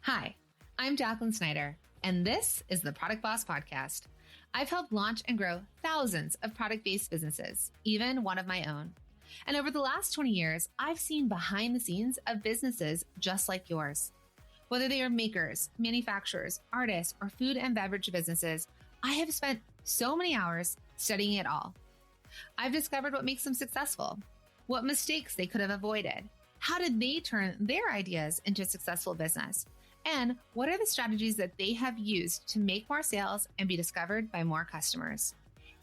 Hi, I'm Jacqueline Snyder, and this is the Product Boss Podcast. I've helped launch and grow thousands of product-based businesses, even one of my own. And over the last 20 years, I've seen behind the scenes of businesses just like yours. Whether they are makers, manufacturers, artists, or food and beverage businesses, I have spent so many hours studying it all. I've discovered what makes them successful, what mistakes they could have avoided, how did they turn their ideas into a successful business, and what are the strategies that they have used to make more sales and be discovered by more customers.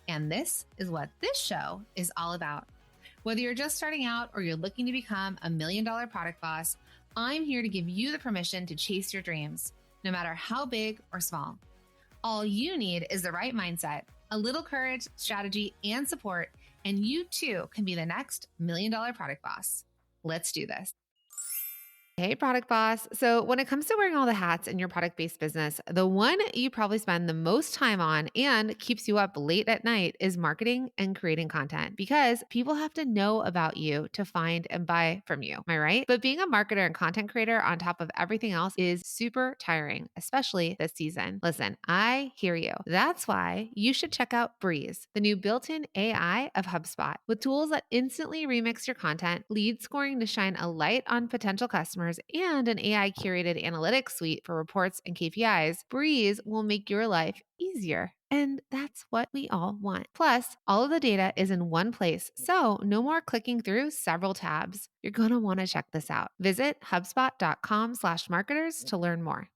And this is what this show is all about. Whether you're just starting out or you're looking to become $1 million product boss, I'm here to give you the permission to chase your dreams, no matter how big or small. All you need is the right mindset, a little courage, strategy, and support, and you too can be the next $1 million product boss. Let's do this. Hey, product boss. So, when it comes to wearing all the hats in your product based business, the one you probably spend the most time on and keeps you up late at night is marketing and creating content because people have to know about you to find and buy from you. Am I right? But being a marketer and content creator on top of everything else is super tiring, especially this season. Listen, I hear you. That's why you should check out Breeze, the new built in AI of HubSpot, with tools that instantly remix your content, lead scoring to shine a light on potential customers, and an AI curated analytics suite for reports and KPIs. Breeze will make your life easier. And that's what we all want. Plus, all of the data is in one place, so no more clicking through several tabs. You're going to want to check this out. Visit hubspot.com/marketers to learn more.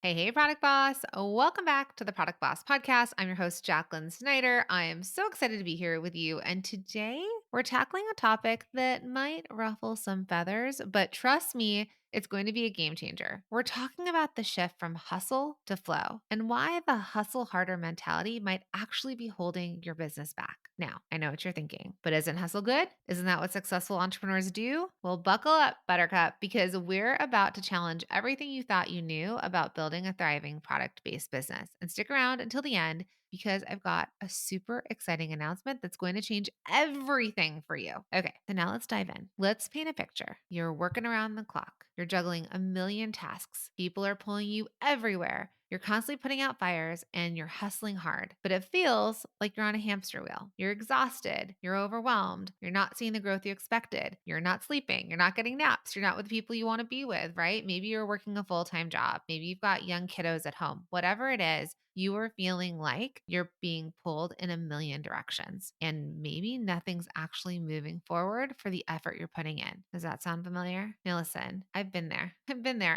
Hey, Product Boss. Welcome back to the Product Boss Podcast. I'm your host, Jacqueline Snyder. I am so excited to be here with you. And today we're tackling a topic that might ruffle some feathers, but trust me, it's going to be a game changer. We're talking about the shift from hustle to flow and why the hustle harder mentality might actually be holding your business back. Now, I know what you're thinking, but isn't hustle good? Isn't that what successful entrepreneurs do? Well, buckle up, Buttercup, because we're about to challenge everything you thought you knew about building a thriving product-based business. And stick around until the end because I've got a super exciting announcement that's going to change everything for you. Okay, so now let's dive in. Let's paint a picture. You're working around the clock. You're juggling a million tasks. People are pulling you everywhere. You're constantly putting out fires and you're hustling hard, but it feels like you're on a hamster wheel. You're exhausted. You're overwhelmed. You're not seeing the growth you expected. You're not sleeping. You're not getting naps. You're not with the people you want to be with, right? Maybe you're working a full-time job. Maybe you've got young kiddos at home. Whatever it is, you are feeling like you're being pulled in a million directions and maybe nothing's actually moving forward for the effort you're putting in. Does that sound familiar? Now listen, I've been there.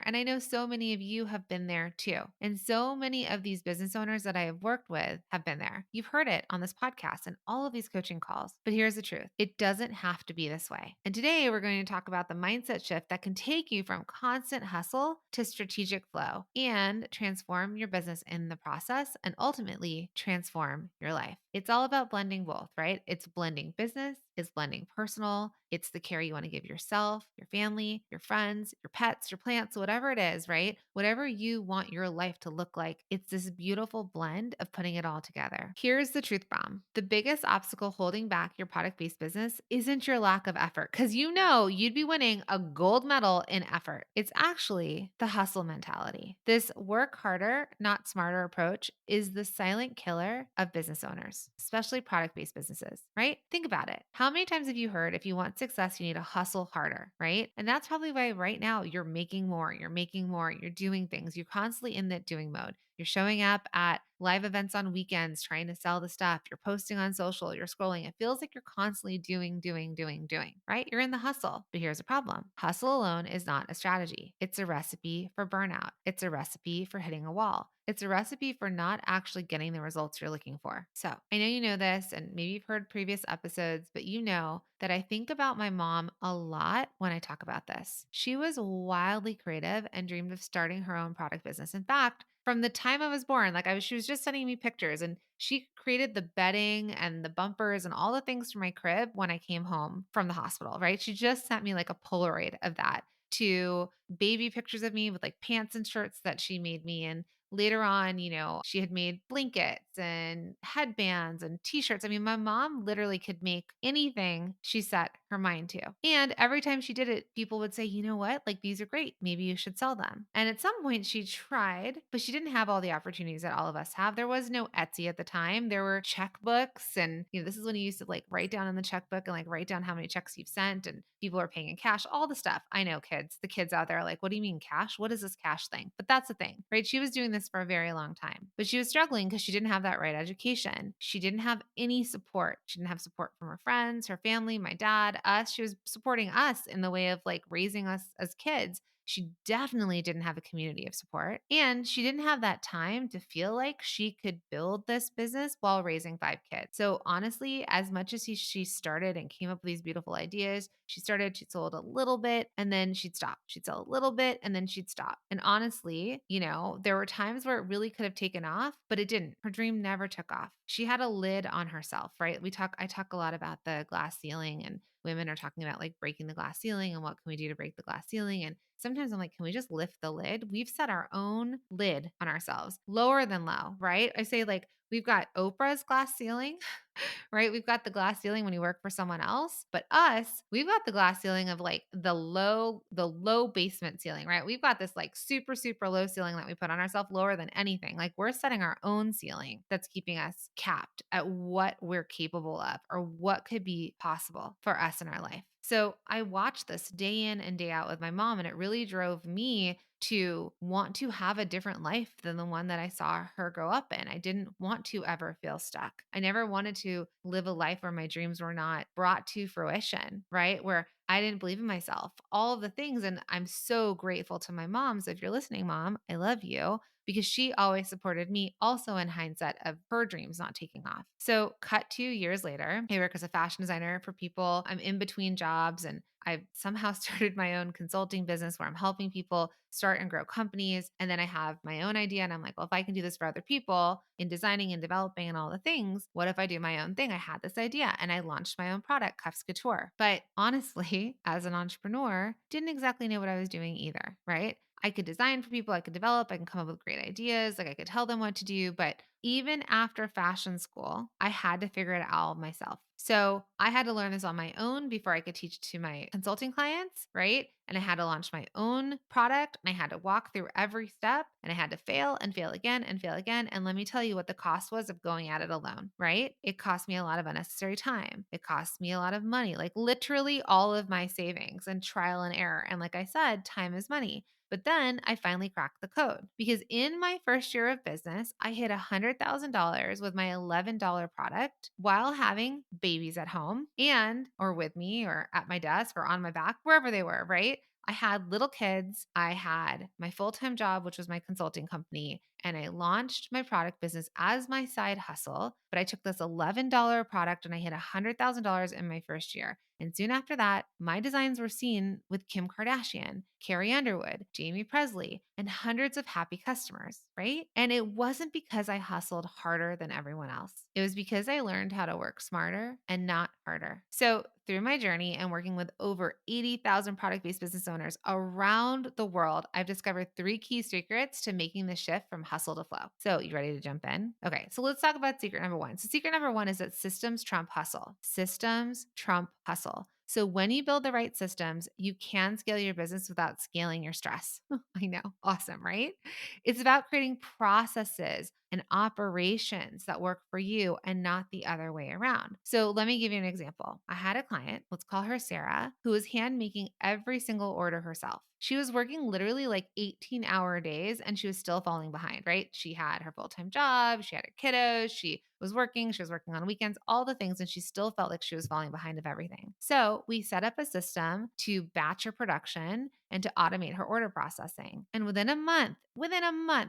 And I know so many of you have been there too. And so many of these business owners that I have worked with have been there. You've heard it on this podcast and all of these coaching calls. But here's the truth. It doesn't have to be this way. And today we're going to talk about the mindset shift that can take you from constant hustle to strategic flow and transform your business in the process and ultimately transform your life. It's all about blending both, right? It's blending business, it's blending personal, it's the care you want to give yourself, your family, your friends, your pets, your plants, whatever it is, right? Whatever you want your life to look like, it's this beautiful blend of putting it all together. Here's the truth bomb. The biggest obstacle holding back your product-based business isn't your lack of effort, because you know you'd be winning a gold medal in effort. It's actually the hustle mentality. This work harder, not smarter approach is the silent killer of business owners, especially product-based businesses, right? Think about it. How many times have you heard if you want success, you need to hustle harder, right? And that's probably why right now you're making more, you're doing things, you're constantly in that doing mode. You're showing up at live events on weekends, trying to sell the stuff. You're posting on social, you're scrolling. It feels like you're constantly doing, right? You're in the hustle. But here's a problem. Hustle alone is not a strategy. It's a recipe for burnout. It's a recipe for hitting a wall. It's a recipe for not actually getting the results you're looking for. So I know you know this, and maybe you've heard previous episodes, but you know that I think about my mom a lot when I talk about this. She was wildly creative and dreamed of starting her own product business. In fact, from the time I was born, she was just sending me pictures and she created the bedding and the bumpers and all the things for my crib when I came home from the hospital, right? She just sent me like a Polaroid of that, to baby pictures of me with like pants and shirts that she made me, and later on, she had made blankets and headbands and t-shirts. I mean, my mom literally could make anything she set her mind to. And every time she did it, people would say, you know what? Like, these are great. Maybe you should sell them. And at some point she tried, but she didn't have all the opportunities that all of us have. There was no Etsy at the time. There were checkbooks. And, this is when you used to like write down in the checkbook and like write down how many checks you've sent, and people are paying in cash, all the stuff. I know the kids out there are like, what do you mean cash? What is this cash thing? But that's the thing, right? She was doing this for a very long time, but she was struggling because she didn't have that right education. She didn't have any support. She didn't have support from her friends, her family, my dad, us. She was supporting us in the way of like raising us as kids. She definitely didn't have a community of support. And she didn't have that time to feel like she could build this business while raising 5 kids. So honestly, as much as she started and came up with these beautiful ideas, she sold a little bit and then she'd stop. She'd sell a little bit and then she'd stop. And honestly, there were times where it really could have taken off, but it didn't. Her dream never took off. She had a lid on herself, right? I talk a lot about the glass ceiling, and women are talking about like breaking the glass ceiling and what can we do to break the glass ceiling. And sometimes I'm like, can we just lift the lid? We've set our own lid on ourselves, lower than low, right? I say like we've got Oprah's glass ceiling, right? We've got the glass ceiling when you work for someone else, but us, we've got the glass ceiling of like the low basement ceiling, right? We've got this like super, super low ceiling that we put on ourselves, lower than anything. Like we're setting our own ceiling that's keeping us capped at what we're capable of or what could be possible for us in our life. So I watched this day in and day out with my mom, and it really drove me to want to have a different life than the one that I saw her grow up in. I didn't want to ever feel stuck. I never wanted to live a life where my dreams were not brought to fruition, right? Where I didn't believe in myself, all of the things. And I'm so grateful to my mom. So if you're listening, mom, I love you, because she always supported me also in hindsight of her dreams not taking off. So cut 2 years later, I work as a fashion designer for people. I'm in between jobs, and I've somehow started my own consulting business where I'm helping people start and grow companies. And then I have my own idea. And I'm like, well, if I can do this for other people in designing and developing and all the things, what if I do my own thing? I had this idea and I launched my own product, Cuffs Couture. But honestly, as an entrepreneur, didn't exactly know what I was doing either, right? I could design for people, I could develop, I can come up with great ideas, like I could tell them what to do. But even after fashion school, I had to figure it out myself. So I had to learn this on my own before I could teach to my consulting clients, right? And I had to launch my own product, and I had to walk through every step, and I had to fail and fail again and fail again. And let me tell you what the cost was of going at it alone, right? It cost me a lot of unnecessary time. It cost me a lot of money, like literally all of my savings and trial and error. And like I said, time is money. But then I finally cracked the code, because in my first year of business, I hit $100,000 with my $11 product while having babies at home and or with me or at my desk or on my back, wherever they were, right? I had little kids. I had my full-time job, which was my consulting company, and I launched my product business as my side hustle. But I took this $11 product and I hit $100,000 in my first year. And soon after that, my designs were seen with Kim Kardashian, Carrie Underwood, Jamie Presley, and hundreds of happy customers, right? And it wasn't because I hustled harder than everyone else. It was because I learned how to work smarter and not harder. So through my journey and working with over 80,000 product-based business owners around the world, I've discovered 3 key secrets to making the shift from hustle to flow. So you ready to jump in? Okay, so let's talk about secret number 1. So secret number 1 is that systems trump hustle. Systems trump hustle. So when you build the right systems, you can scale your business without scaling your stress. I know. Awesome, right? It's about creating processes and operations that work for you and not the other way around. So let me give you an example. I had a client, let's call her Sarah, who was hand making every single order herself. She was working literally like 18-hour days, and she was still falling behind, right? She had her full-time job, she had her kiddos, she was working on weekends, all the things, and she still felt like she was falling behind of everything. So we set up a system to batch her production and to automate her order processing. And within a month,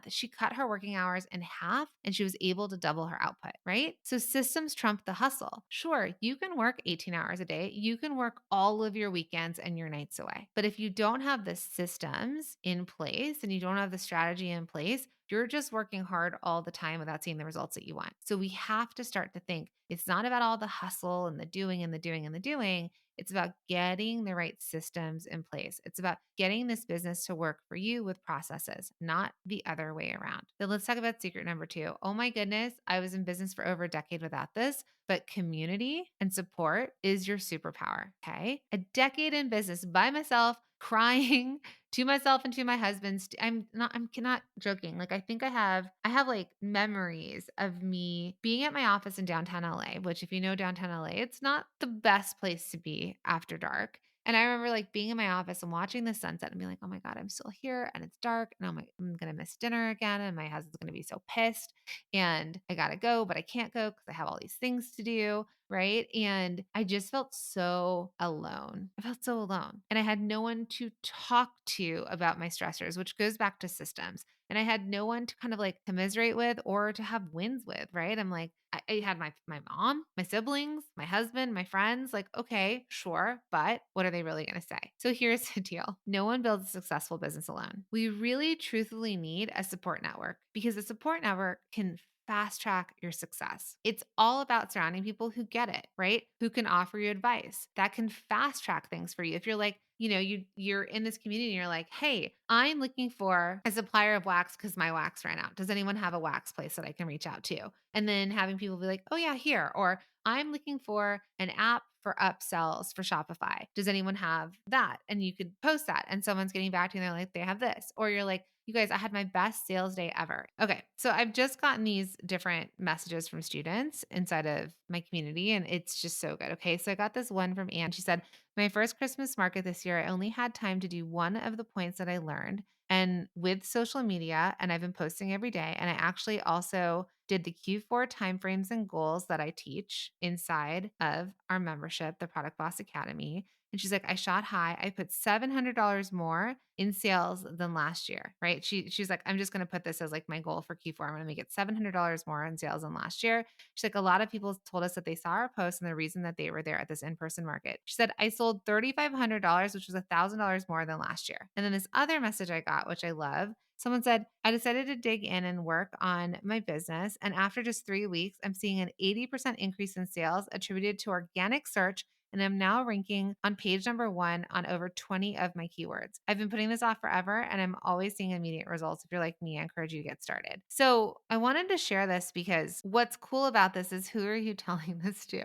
she cut her working hours in half, and she was able to double her output, right? So systems trump the hustle. Sure, you can work 18 hours a day. You can work all of your weekends and your nights away. But if you don't have the systems in place and you don't have the strategy in place, you're just working hard all the time without seeing the results that you want. So we have to start to think it's not about all the hustle and the doing and the doing and the doing. It's about getting the right systems in place. It's about getting this business to work for you with processes, not the other way around. Then let's talk about secret number 2. Oh my goodness, I was in business for over a decade without this, but community and support is your superpower. Okay. A decade in business by myself, crying to myself and to my husband. I'm not joking. Like, I think I have like memories of me being at my office in downtown LA, which, if you know downtown LA, it's not the best place to be after dark. And I remember like being in my office and watching the sunset and being like, oh my God, I'm still here and it's dark and I'm going to miss dinner again. And my husband's going to be so pissed and I got to go, but I can't go because I have all these things to do. Right. And I just felt so alone. I felt so alone. And I had no one to talk to about my stressors, which goes back to systems. And I had no one to kind of like commiserate with or to have wins with. Right. I'm like, I had my mom, my siblings, my husband, my friends, like, okay, sure, but what are they really going to say? So here's the deal. No one builds a successful business alone. We really truthfully need a support network because a support network can fast track your success. It's all about surrounding people who get it, right? Who can offer you advice that can fast track things for you. If you're like, you're in this community and you're like, hey, I'm looking for a supplier of wax because my wax ran out. Does anyone have a wax place that I can reach out to? And then having people be like, oh yeah, here. Or I'm looking for an app for upsells for Shopify. Does anyone have that? And you could post that and someone's getting back to you and they're like, they have this. Or you're like, you guys, I had my best sales day ever. Okay. So I've just gotten these different messages from students inside of my community and it's just so good. Okay. So I got this one from Anne. She said, my first Christmas market this year, I only had time to do one of the points that I learned. And with social media, and I've been posting every day. And I actually also did the Q4 timeframes and goals that I teach inside of our membership, the Product Boss Academy. And she's like, I shot high. I put $700 more in sales than last year, right? She's like, I'm just going to put this as like my goal for Q4. I'm going to make it $700 more in sales than last year. She's like, a lot of people told us that they saw our post and the reason that they were there at this in-person market. She said, I sold $3,500, which was $1,000 more than last year. And then this other message I got, which I love, someone said, I decided to dig in and work on my business. And after just 3 weeks, I'm seeing an 80% increase in sales attributed to organic search. And I'm now ranking on page number 1 on over 20 of my keywords. I've been putting this off forever and I'm always seeing immediate results. If you're like me, I encourage you to get started. So I wanted to share this because what's cool about this is, who are you telling this to?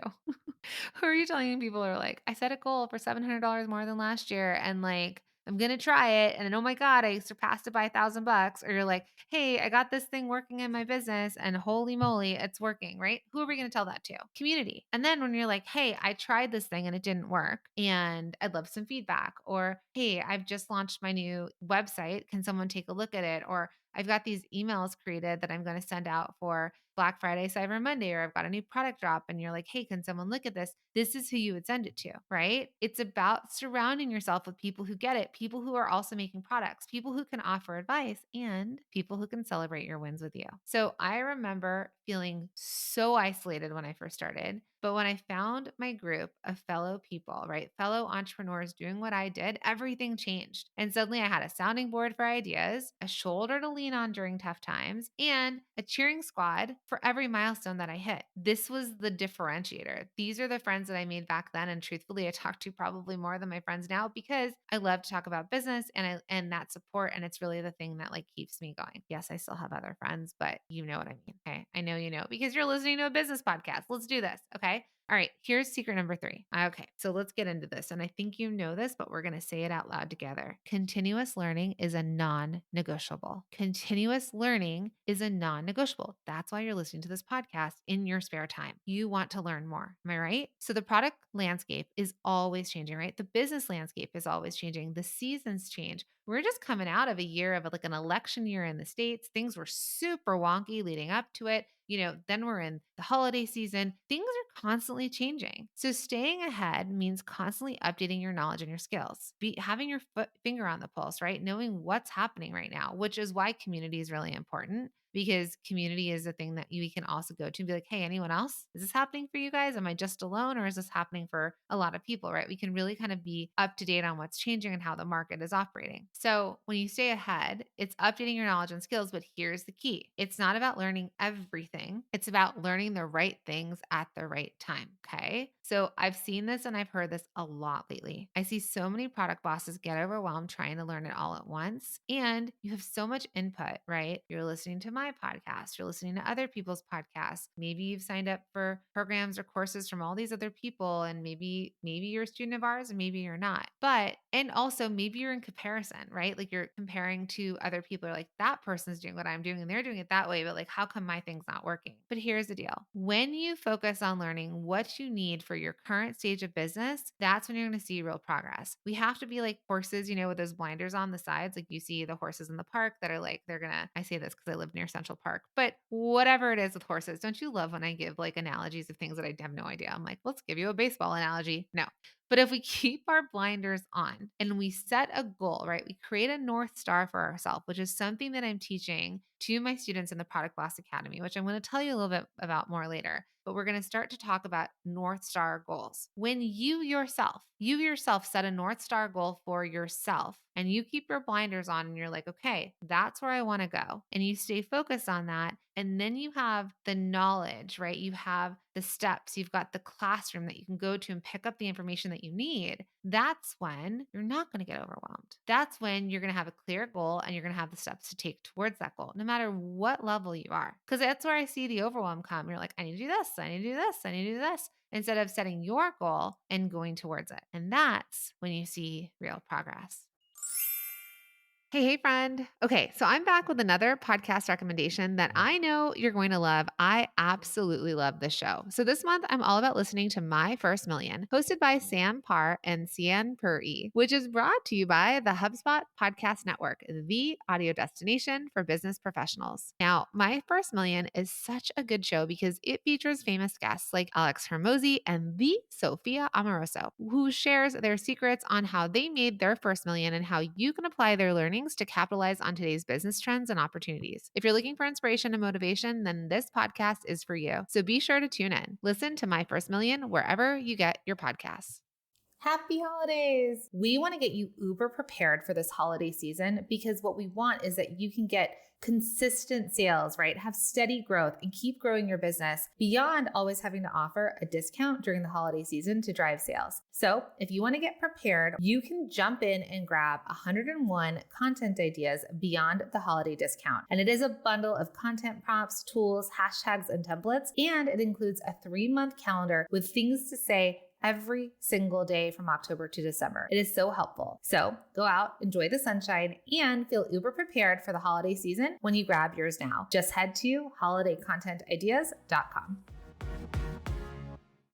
Who are you telling people are like, I set a goal for $700 more than last year and like, I'm going to try it. And then, oh my God, I surpassed it by $1,000. Or you're like, hey, I got this thing working in my business and holy moly, it's working, right? Who are we going to tell that to? Community. And then when you're like, hey, I tried this thing and it didn't work and I'd love some feedback. Or, hey, I've just launched my new website. Can someone take a look at it? Or I've got these emails created that I'm going to send out for Black Friday, Cyber Monday, or I've got a new product drop and you're like, hey, can someone look at this? This is who you would send it to, right? It's about surrounding yourself with people who get it, people who are also making products, people who can offer advice, and people who can celebrate your wins with you. So I remember feeling so isolated when I first started. But when I found my group of fellow people, right, fellow entrepreneurs doing what I did, everything changed. And suddenly I had a sounding board for ideas, a shoulder to lean on during tough times, and a cheering squad for every milestone that I hit. This was the differentiator. These are the friends that I made back then. And truthfully, I talk to probably more than my friends now because I love to talk about business and that support. And it's really the thing that like keeps me going. Yes, I still have other friends, but you know what I mean. Okay. I know you know because you're listening to a business podcast. Let's do this. Okay. All right, here's secret number 3. Okay, so let's get into this. And I think you know this, but we're going to say it out loud together. Continuous learning is a non-negotiable. Continuous learning is a non-negotiable. That's why you're listening to this podcast in your spare time. You want to learn more. Am I right? So the product landscape is always changing, right? The business landscape is always changing. The seasons change. We're just coming out of a year of like an election year in the States. Things were super wonky leading up to it. Then we're in the holiday season. Things are constantly changing. So staying ahead means constantly updating your knowledge and your skills, having your finger on the pulse, right? Knowing what's happening right now, which is why community is really important. because community is a thing that we can also go to and be like, hey, anyone else? Is this happening for you guys? Am I just alone or is this happening for a lot of people, right? We can really kind of be up to date on what's changing and how the market is operating. So when you stay ahead, it's updating your knowledge and skills, but here's the key. It's not about learning everything. It's about learning the right things at the right time. Okay. So I've seen this and I've heard this a lot lately. I see so many product bosses get overwhelmed trying to learn it all at once. And you have so much input, right? You're listening to my podcast, you're listening to other people's podcasts. Maybe you've signed up for programs or courses from all these other people, and maybe you're a student of ours and maybe you're not. But and also maybe you're in comparison, right? Like you're comparing to other people. You're like, that person's doing what I'm doing and they're doing it that way, but like, how come my thing's not working? But here's the deal. When you focus on learning what you need for your current stage of business, that's when you're going to see real progress. We have to be like horses, with those blinders on the sides. Like you see the horses in the park that are like, I say this because I live near Central Park, but whatever it is with horses, don't you love when I give like analogies of things that I have no idea? I'm like, let's give you a baseball analogy. No. But if we keep our blinders on and we set a goal, right? We create a North Star for ourselves, which is something that I'm teaching to my students in the Product Boss Academy, which I'm going to tell you a little bit about more later. But we're going to start to talk about North Star goals. When you yourself set a North Star goal for yourself and you keep your blinders on and you're like, okay, that's where I want to go. And you stay focused on that. And then you have the knowledge, right? You have the steps, you've got the classroom that you can go to and pick up the information that you need. That's when you're not going to get overwhelmed. That's when you're going to have a clear goal and you're going to have the steps to take towards that goal, no matter what level you are. Because that's where I see the overwhelm come. You're like, I need to do this, I need to do this, I need to do this, instead of setting your goal and going towards it. And that's when you see real progress. Hey, friend. Okay, so I'm back with another podcast recommendation that I know you're going to love. I absolutely love this show. So this month, I'm all about listening to My First Million, hosted by Sam Parr and Cian Puri, which is brought to you by the HubSpot Podcast Network, the audio destination for business professionals. Now, My First Million is such a good show because it features famous guests like Alex Hermosi and the Sophia Amoroso, who shares their secrets on how they made their first million and how you can apply their learning to capitalize on today's business trends and opportunities. If you're looking for inspiration and motivation, then this podcast is for you. So be sure to tune in. Listen to My First Million wherever you get your podcasts. Happy holidays! We want to get you uber prepared for this holiday season because what we want is that you can get consistent sales, right? Have steady growth and keep growing your business beyond always having to offer a discount during the holiday season to drive sales. So if you want to get prepared, you can jump in and grab 101 content ideas beyond the holiday discount. And it is a bundle of content prompts, tools, hashtags, and templates. And it includes a 3-month calendar with things to say every single day from October to December. It is so helpful. So go out, enjoy the sunshine, and feel uber prepared for the holiday season when you grab yours now. Just head to holidaycontentideas.com.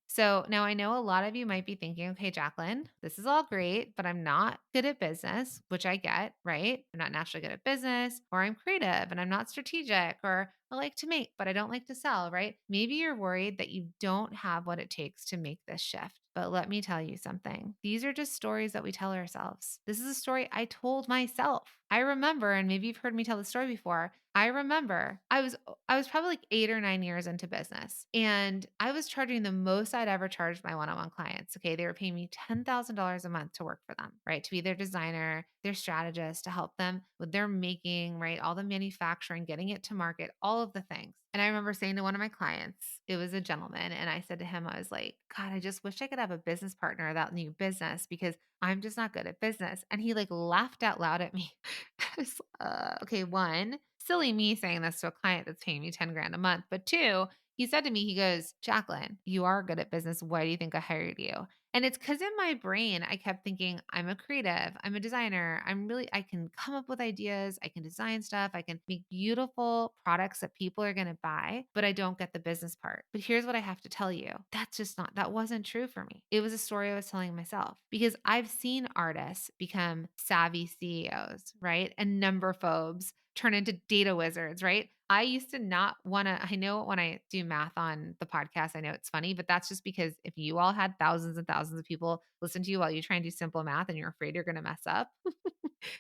So now I know a lot of you might be thinking, okay, Jacqueline, this is all great, but I'm not good at business, which I get, right? I'm not naturally good at business, or I'm creative and I'm not strategic, or I like to make, but I don't like to sell, right? Maybe you're worried that you don't have what it takes to make this shift. But let me tell you something. These are just stories that we tell ourselves. This is a story I told myself. I remember, and maybe you've heard me tell the story before. I remember I was probably like 8 or 9 years into business, and I was charging the most I'd ever charged my one-on-one clients. Okay. They were paying me $10,000 a month to work for them, right? To be their designer, their strategist, to help them with their making, right? All the manufacturing, getting it to market, all of the things. And I remember saying to one of my clients, it was a gentleman, and I said to him, I was like, God, I just wish I could have a business partner that knew business because I'm just not good at business. And he like laughed out loud at me. I was, okay, one, silly me saying this to a client that's paying me 10 grand a month. But two, he said to me, he goes, Jacqueline, you are good at business. Why do you think I hired you? And it's because in my brain, I kept thinking, I'm a creative, I'm a designer. I can come up with ideas. I can design stuff. I can make beautiful products that people are going to buy, but I don't get the business part. But here's what I have to tell you. That wasn't true for me. It was a story I was telling myself because I've seen artists become savvy CEOs, right? And number phobes turn into data wizards, right? I used to not want to, I know when I do math on the podcast, I know it's funny, but that's just because if you all had thousands and thousands of people listen to you while you try and do simple math and you're afraid you're going to mess up,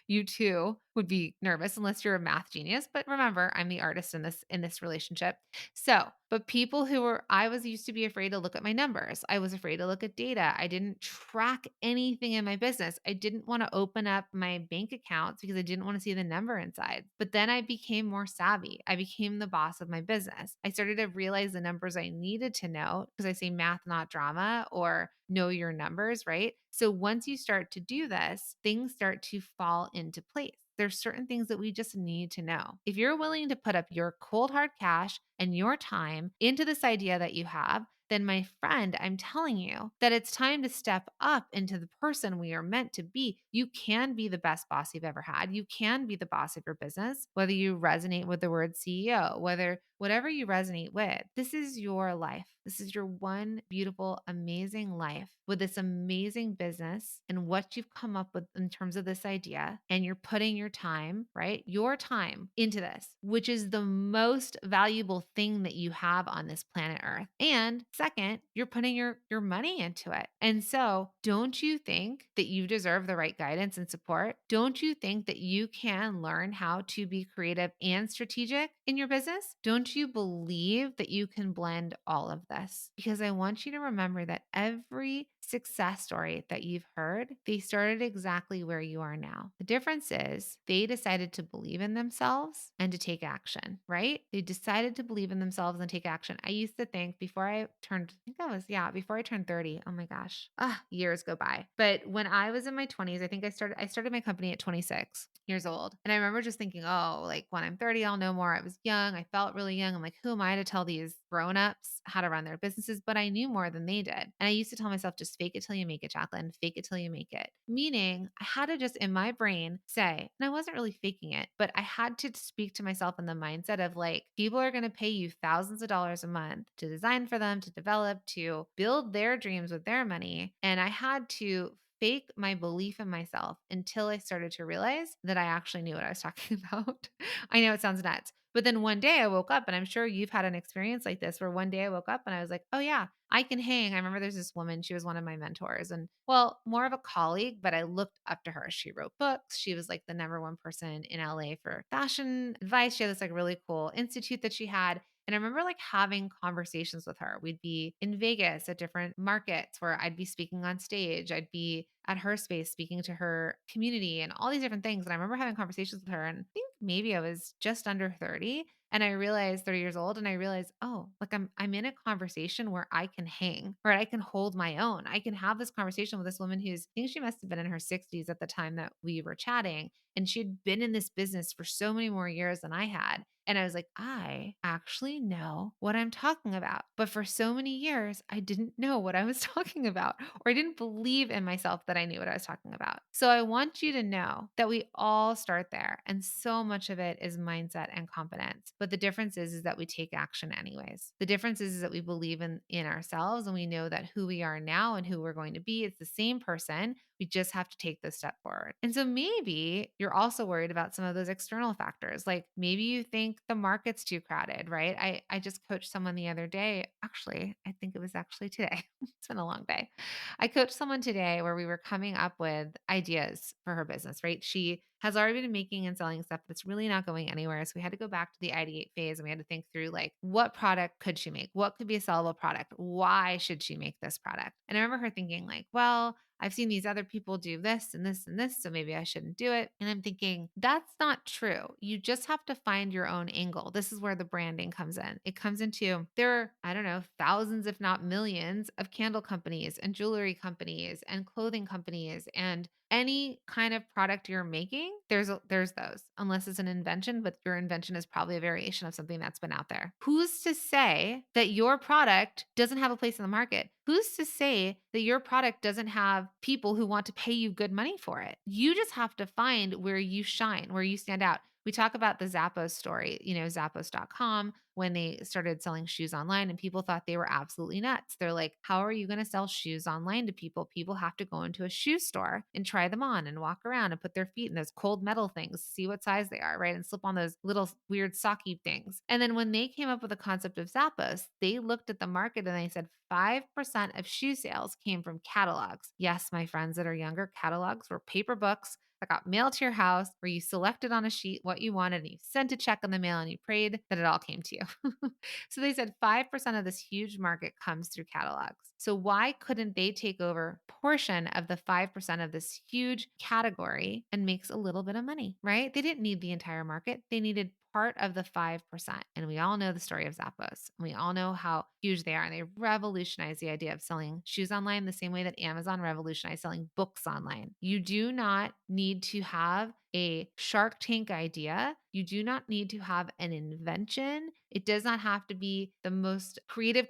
you too would be nervous unless you're a math genius. But remember, I'm the artist in this relationship. So, but people who were I was used to be afraid to look at my numbers. I was afraid to look at data. I didn't track anything in my business. I didn't want to open up my bank accounts because I didn't want to see the number inside. But then I became more savvy. I became the boss of my business. I started to realize the numbers I needed to know because I say math, not drama, or know your numbers, right? So once you start to do this, things start to fall into place. There's certain things that we just need to know. If you're willing to put up your cold hard cash and your time into this idea that you have, then my friend, I'm telling you that it's time to step up into the person we are meant to be. You can be the best boss you've ever had. You can be the boss of your business, whether you resonate with the word CEO, whether whatever you resonate with. This is your life. This is your one beautiful, amazing life with this amazing business and what you've come up with in terms of this idea. And you're putting your time, right? Your time into this, which is the most valuable thing that you have on this planet Earth. And second, you're putting your money into it. And so, don't you think that you deserve the right guidance and support? Don't you think that you can learn how to be creative and strategic in your business? Don't you believe that you can blend all of this? Because I want you to remember that every success story that you've heard, they started exactly where you are now. The difference is they decided to believe in themselves and to take action, right? They decided to believe in themselves and take action. I used to think before I turned, I think that was, yeah, before I turned 30. Oh my gosh. Years go by. But when I was in my 20s, I think I started my company at 26 years old. And I remember just thinking, oh, like when I'm 30, I'll know more. I was young. I felt really young. I'm like, who am I to tell these grown-ups how to run their businesses? But I knew more than they did. And I used to tell myself, just fake it till you make it, Jacqueline. Fake it till you make it. Meaning I had to just in my brain say, and I wasn't really faking it, but I had to speak to myself in the mindset of like, people are going to pay you thousands of dollars a month to design for them, to develop, to build their dreams with their money. And I had to fake my belief in myself until I started to realize that I actually knew what I was talking about. I know it sounds nuts. But then one day I woke up, and I'm sure you've had an experience like this where one day I woke up and I was like, oh, yeah, I can hang. I remember there's this woman, she was one of my mentors and, well, more of a colleague, but I looked up to her. She wrote books. She was like the number one person in LA for fashion advice. She had this like really cool institute that she had. And I remember like having conversations with her. We'd be in Vegas at different markets where I'd be speaking on stage. I'd be at her space speaking to her community and all these different things. And I remember having conversations with her. And I think maybe I was just under 30. And I realized 30 years old and I realized, oh, like I'm in a conversation where I can hang, where I can hold my own. I can have this conversation with this woman who's, I think she must have been in her 60s at the time that we were chatting. And she had been in this business for so many more years than I had. And I was like, I actually know what I'm talking about. But for so many years, I didn't know what I was talking about, or I didn't believe in myself that I knew what I was talking about. So I want you to know that we all start there. And so much of it is mindset and confidence. But the difference is that we take action anyways. The difference is that we believe in ourselves and we know that who we are now and who we're going to be, it's the same person. We just have to take this step forward. And so maybe you're also worried about some of those external factors. Like maybe you think the market's too crowded, right? I just coached someone the other day. Actually, I think it was actually today. It's been a long day. I coached someone today where we were coming up with ideas for her business, right? She has already been making and selling stuff that's really not going anywhere. So we had to go back to the ideate phase and we had to think through like, what product could she make? What could be a sellable product? Why should she make this product? And I remember her thinking like, well, I've seen these other people do this and this and this, so maybe I shouldn't do it. And I'm thinking, that's not true. You just have to find your own angle. This is where the branding comes in. It comes into there are, I don't know, thousands, if not millions of candle companies and jewelry companies and clothing companies and any kind of product you're making, there's those, unless it's an invention, but your invention is probably a variation of something that's been out there. Who's to say that your product doesn't have a place in the market? Who's to say that your product doesn't have people who want to pay you good money for it? You just have to find where you shine, where you stand out. We talk about the Zappos story, Zappos.com, when they started selling shoes online and people thought they were absolutely nuts. They're like, how are you going to sell shoes online to people? People have to go into a shoe store and try them on and walk around and put their feet in those cold metal things, see what size they are, right? And slip on those little weird socky things. And then when they came up with the concept of Zappos, they looked at the market and they said 5% of shoe sales came from catalogs. Yes, my friends that are younger, catalogs were paper books that got mailed to your house where you selected on a sheet what you wanted and you sent a check in the mail and you prayed that it all came to you. So they said 5% of this huge market comes through catalogs. So why couldn't they take over portion of the 5% of this huge category and makes a little bit of money, right? They didn't need the entire market. They needed part of the 5%. And we all know the story of Zappos. We all know how huge they are. And they revolutionized the idea of selling shoes online the same way that Amazon revolutionized selling books online. You do not need to have a Shark Tank idea. You do not need to have an invention. It does not have to be the most creative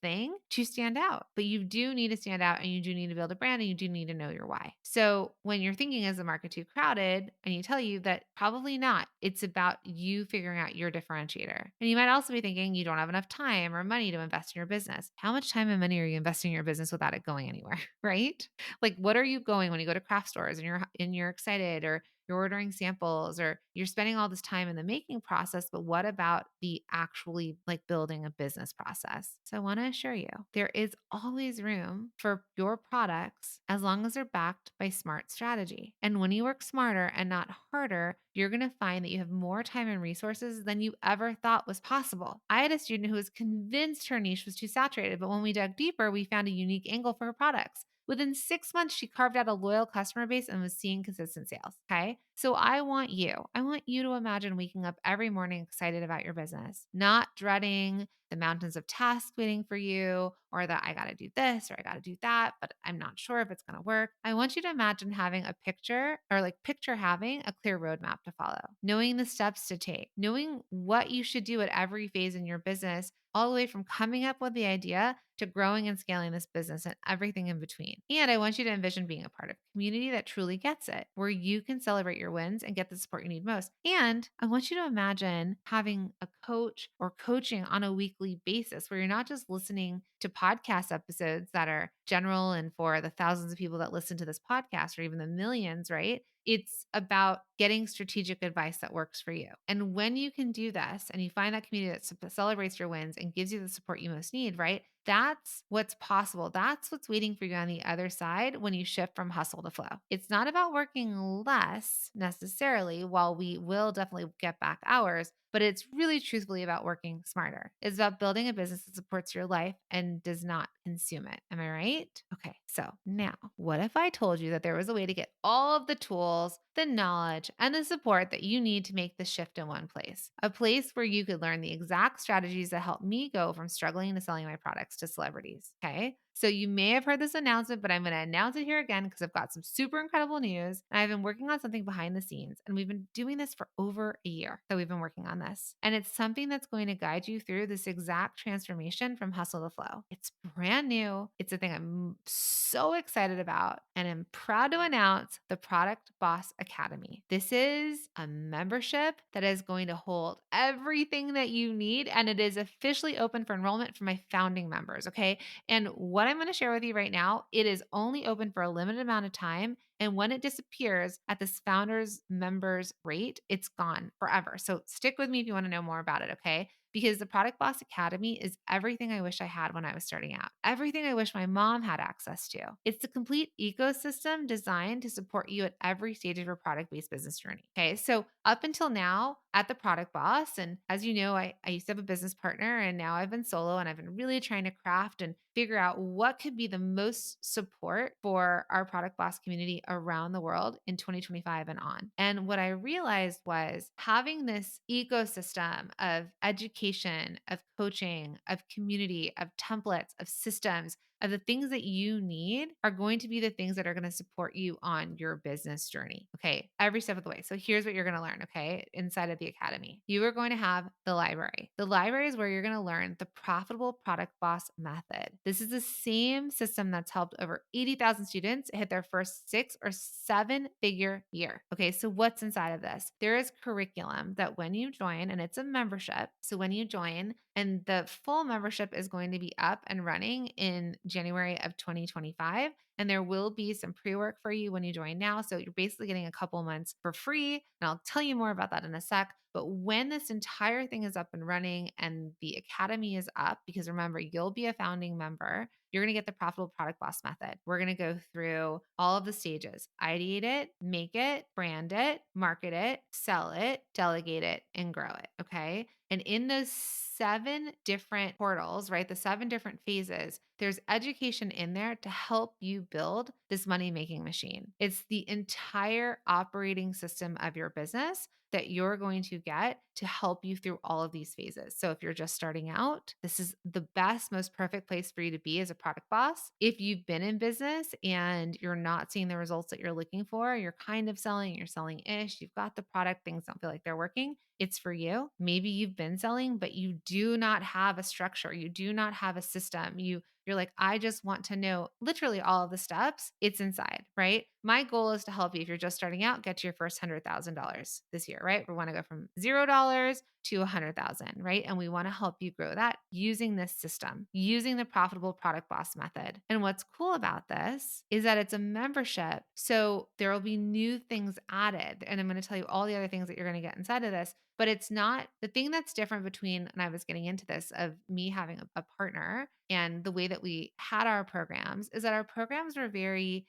thing to stand out, but you do need to stand out and you do need to build a brand and you do need to know your why. So when you're thinking, is the market too crowded? And you tell you that probably not. It's about you figuring out your differentiator. And you might also be thinking you don't have enough time or money to invest in your business. How much time and money are you investing in your business without it going anywhere? Right? Like, what are you going when you go to craft stores and you're excited, or you're ordering samples, or you're spending all this time in the making process, but what about the actually like building a business process? So I want to assure you, there is always room for your products as long as they're backed by smart strategy. And when you work smarter and not harder, you're going to find that you have more time and resources than you ever thought was possible. I had a student who was convinced her niche was too saturated, but when we dug deeper, we found a unique angle for her products. Within 6 months, she carved out a loyal customer base and was seeing consistent sales. Okay. So I want you to imagine waking up every morning excited about your business, not dreading the mountains of tasks waiting for you, or that I got to do this or I got to do that, but I'm not sure if it's going to work. I want you to imagine having a picture, or like picture having a clear roadmap to follow, knowing the steps to take, knowing what you should do at every phase in your business, all the way from coming up with the idea to growing and scaling this business and everything in between. And I want you to envision being a part of a community that truly gets it, where you can celebrate your wins and get the support you need most. And I want you to imagine having a coach or coaching on a weekly basis, where you're not just listening to podcast episodes that are general and for the thousands of people that listen to this podcast, or even the millions, right? It's about getting strategic advice that works for you. And when you can do this and you find that community that celebrates your wins and gives you the support you most need, right? That's what's possible. That's what's waiting for you on the other side when you shift from hustle to flow. It's not about working less necessarily, while we will definitely get back hours, but it's really truthfully about working smarter. It's about building a business that supports your life and does not consume it. Am I right? Okay. So now, what if I told you that there was a way to get all of the tools, the knowledge, and the support that you need to make the shift in one place? A place where you could learn the exact strategies that help me go from struggling to selling my products to celebrities. Okay. So you may have heard this announcement, but I'm going to announce it here again because I've got some super incredible news. And I've been working on something behind the scenes, and we've been doing this for over a year that we've been working on this. And it's something that's going to guide you through this exact transformation from hustle to flow. It's brand new. It's a thing I'm so excited about, and I'm proud to announce the Product Boss Academy. This is a membership that is going to hold everything that you need, and it is officially open for enrollment for my founding members. Okay. And what I'm going to share with you right now, it is only open for a limited amount of time. And when it disappears at this founders members rate, it's gone forever. So stick with me if you want to know more about it. Okay. Because the Product Boss Academy is everything I wish I had when I was starting out, everything I wish my mom had access to. It's the complete ecosystem designed to support you at every stage of your product based business journey. Okay. So up until now at the Product Boss, and as you know, I used to have a business partner, and now I've been solo, and I've been really trying to craft and figure out what could be the most support for our Product Boss community around the world in 2025 and on. And what I realized was having this ecosystem of education, of coaching, of community, of templates, of systems, of the things that you need are going to be the things that are going to support you on your business journey. Okay. Every step of the way. So here's what you're going to learn. Okay. Inside of the academy, you are going to have the library. The library is where you're going to learn the profitable product boss method. This is the same system that's helped over 80,000 students hit their first 6 or 7 figure year. Okay. So what's inside of this? There is curriculum that when you join, and it's a membership. So when you join, And the full membership is going to be up and running in January of 2025. And there will be some pre-work for you when you join now. So you're basically getting a couple months for free. And I'll tell you more about that in a sec. But when this entire thing is up and running and the academy is up, because remember, you'll be a founding member, you're going to get the profitable product boss method. We're going to go through all of the stages: ideate it, make it, brand it, market it, sell it, delegate it, and grow it. Okay. And in those 7 different portals, right, the 7 different phases, there's education in there to help you build this money making machine. It's the entire operating system of your business that you're going to get to help you through all of these phases. So if you're just starting out, this is the best, most perfect place for you to be as a product boss. If you've been in business and you're not seeing the results that you're looking for, you're kind of selling, you're selling ish, you've got the product, things don't feel like they're working, it's for you. Maybe you've been selling, but you do not have a structure. You do not have a system. You're like, I just want to know literally all of the steps. It's inside, right? My goal is to help you if you're just starting out, get to your first $100,000 this year, right? We want to go from $0 to 100,000, right? And we want to help you grow that using this system, using the profitable product boss method. And what's cool about this is that it's a membership. So there will be new things added. And I'm going to tell you all the other things that you're going to get inside of this. But it's not the thing that's different between, and I was getting into this, of me having a partner and the way that we had our programs is that our programs were very,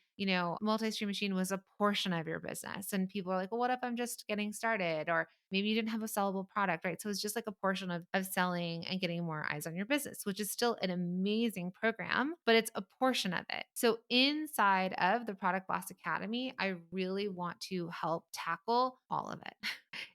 multi-stream machine was a portion of your business. And people are like, well, what if I'm just getting started? Or maybe you didn't have a sellable product, right? So it's just like a portion of selling and getting more eyes on your business, which is still an amazing program, but it's a portion of it. So inside of the Product Boss Academy, I really want to help tackle all of it.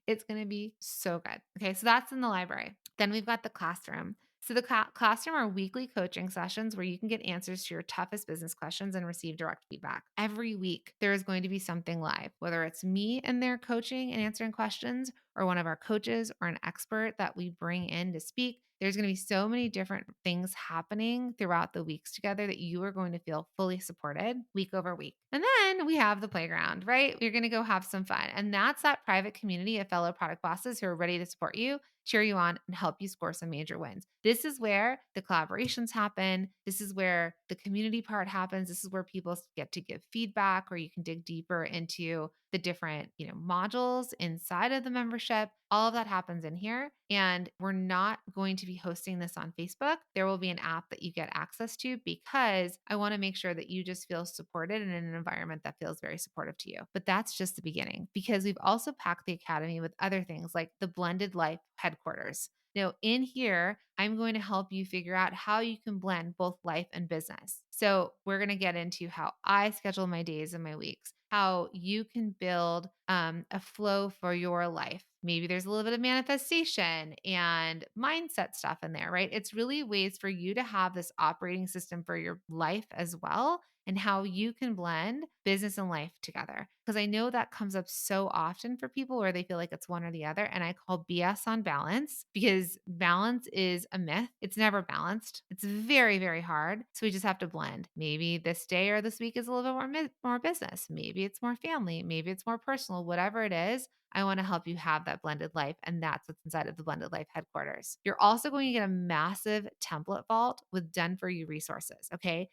It's going to be so good. Okay. So that's in the library. Then we've got the classroom. So the classroom are weekly coaching sessions where you can get answers to your toughest business questions and receive direct feedback. Every week, there is going to be something live, whether it's me and their coaching and answering questions, or one of our coaches or an expert that we bring in to speak. There's going to be so many different things happening throughout the weeks together that you are going to feel fully supported week over week. And then we have the playground, right? You're going to go have some fun. And that's that private community of fellow product bosses who are ready to support you, cheer you on, and help you score some major wins. This is where the collaborations happen. This is where the community part happens. This is where people get to give feedback, or you can dig deeper into the different, modules inside of the membership. All of that happens in here. And we're not going to be hosting this on Facebook. There will be an app that you get access to because I want to make sure that you just feel supported and in an environment that feels very supportive to you. But that's just the beginning, because we've also packed the academy with other things like the Blended Life headquarters. Now, in here, I'm going to help you figure out how you can blend both life and business. So we're going to get into how I schedule my days and my weeks, how you can build a flow for your life. Maybe there's a little bit of manifestation and mindset stuff in there, right? It's really ways for you to have this operating system for your life as well, and how you can blend business and life together. Because I know that comes up so often for people where they feel like it's one or the other. And I call BS on balance, because balance is a myth. It's never balanced. It's very, very hard. So we just have to blend. Maybe this day or this week is a little bit more business. Maybe it's more family. Maybe it's more personal, whatever it is. I want to help you have that blended life. And that's what's inside of the Blended Life headquarters. You're also going to get a massive template vault with done for you resources. Okay.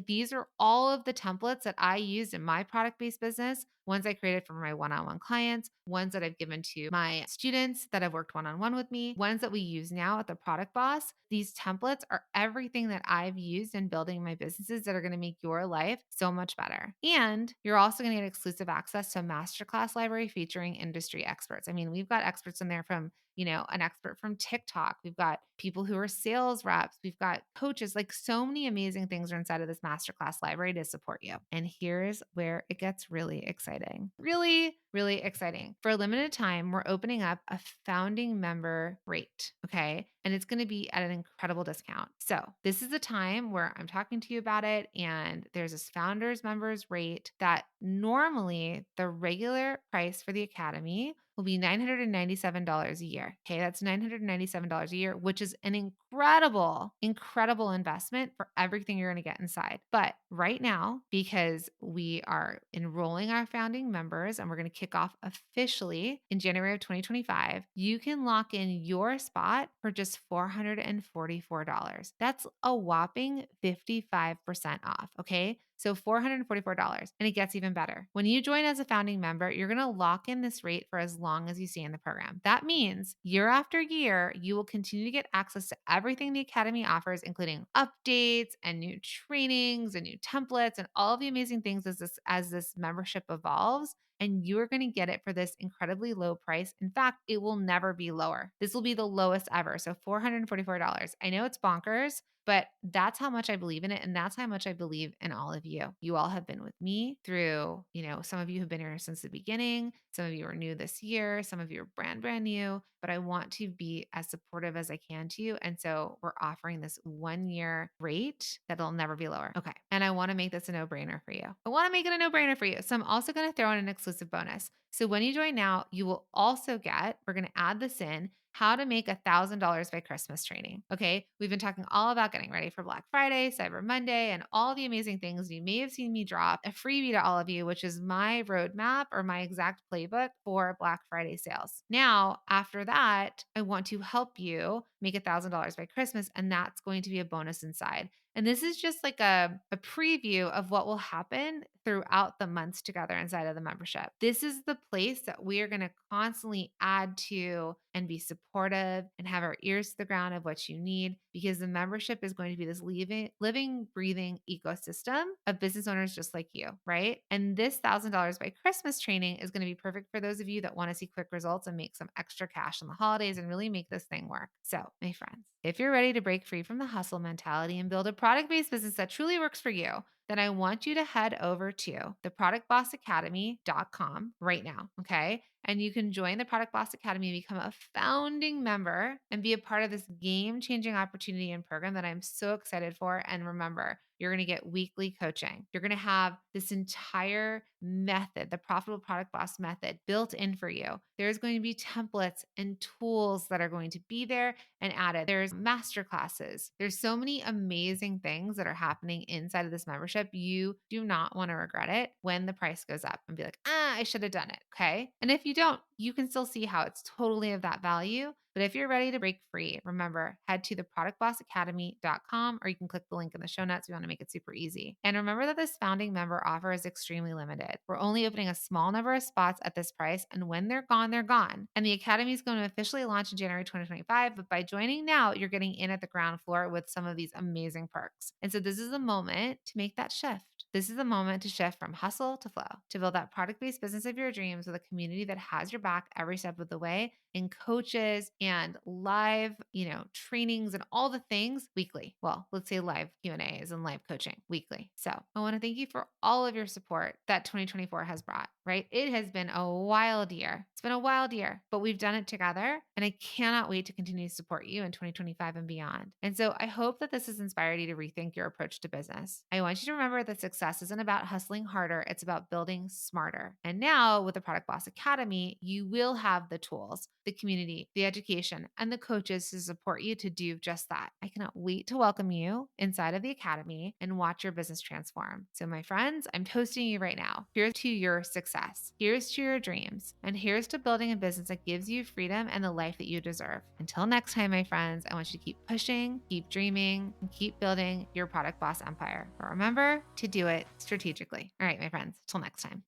These are all of the templates that I used in my product based business, ones I created for my one-on-one clients, ones that I've given to my students that have worked one-on-one with me, ones that we use now at the Product Boss. These templates are everything that I've used in building my businesses that are going to make your life so much better. And you're also going to get exclusive access to a masterclass library featuring industry experts. I mean, we've got experts in there from, an expert from TikTok. We've got people who are sales reps. We've got coaches. Like, so many amazing things are inside of this masterclass library to support you. And here's where it gets really exciting. Really, really exciting. For a limited time, we're opening up a founding member rate. Okay. And it's going to be at an incredible discount. So this is the time where I'm talking to you about it. And there's this founders members rate that normally the regular price for the academy will be $997 a year. Okay. That's $997 a year, which is an incredible investment for everything you're going to get inside. But right now, because we are enrolling our founding members and we're going to kick off officially in January of 2025, you can lock in your spot for just $444. That's a whopping 55% off. Okay. So $444. And it gets even better. When you join as a founding member, you're going to lock in this rate for as long as you stay in the program. That means year after year, you will continue to get access to everything the Academy offers, including updates and new trainings and new templates and all of the amazing things as this membership evolves. And you're going to get it for this incredibly low price. In fact, it will never be lower. This will be the lowest ever. So $444. I know it's bonkers, but that's how much I believe in it. And that's how much I believe in all of you. You all have been with me through, some of you have been here since the beginning. Some of you are new this year. Some of you are brand new, but I want to be as supportive as I can to you. And so we're offering this 1-year rate that'll never be lower. Okay. And I want to make this a no-brainer for you. I want to make it a no-brainer for you. So I'm also going to throw in an exclusive bonus. So when you join now, you will also get, we're going to add this in, how to make $1,000 by Christmas training. Okay. We've been talking all about getting ready for Black Friday, Cyber Monday, and all the amazing things. You may have seen me drop a freebie to all of you, which is my roadmap or my exact playbook for Black Friday sales. Now, after that, I want to help you make $1,000 by Christmas, and that's going to be a bonus inside. And this is just like a preview of what will happen throughout the months together inside of the membership. This is the place that we are going to constantly add to and be supportive and have our ears to the ground of what you need, because the membership is going to be this living, breathing ecosystem of business owners just like you, right? And this $1,000 by Christmas training is going to be perfect for those of you that want to see quick results and make some extra cash on the holidays and really make this thing work. So, my friends, if you're ready to break free from the hustle mentality and build a product-based business that truly works for you, then I want you to head over to theproductbossacademy.com right now, okay? And you can join the Product Boss Academy, become a founding member, and be a part of this game-changing opportunity and program that I'm so excited for. And remember, you're going to get weekly coaching. You're going to have this entire method, the Profitable Product Boss method, built in for you. There's going to be templates and tools that are going to be there and added. There's masterclasses. There's so many amazing things that are happening inside of this membership. You do not want to regret it when the price goes up and be like, I should have done it. Okay. And if you don't, you can still see how it's totally of that value. But if you're ready to break free, remember, head to theproductbossacademy.com, or you can click the link in the show notes. We want to make it super easy. And remember that this founding member offer is extremely limited. We're only opening a small number of spots at this price, and when they're gone, they're gone. And the Academy is going to officially launch in January 2025, but by joining now, you're getting in at the ground floor with some of these amazing perks. And so this is a moment to make that shift. This is a moment to shift from hustle to flow, to build that product-based business of your dreams with a community that has your back every step of the way, and coaches and live, trainings and all the things weekly. Well, let's say live Q&As and live coaching weekly. So I want to thank you for all of your support that 2024 has brought, right? It has been a wild year. It's been a wild year, but we've done it together, and I cannot wait to continue to support you in 2025 and beyond. And so I hope that this has inspired you to rethink your approach to business. I want you to remember that success isn't about hustling harder. It's about building smarter. And now with the Product Boss Academy, you will have the tools, the community, the education, and the coaches to support you to do just that. I cannot wait to welcome you inside of the Academy and watch your business transform. So my friends, I'm toasting you right now. Here's to your success. Here's to your dreams. And here's to building a business that gives you freedom and the life that you deserve. Until next time, my friends, I want you to keep pushing, keep dreaming, and keep building your Product Boss empire. But remember to do it strategically. All right, my friends, till next time.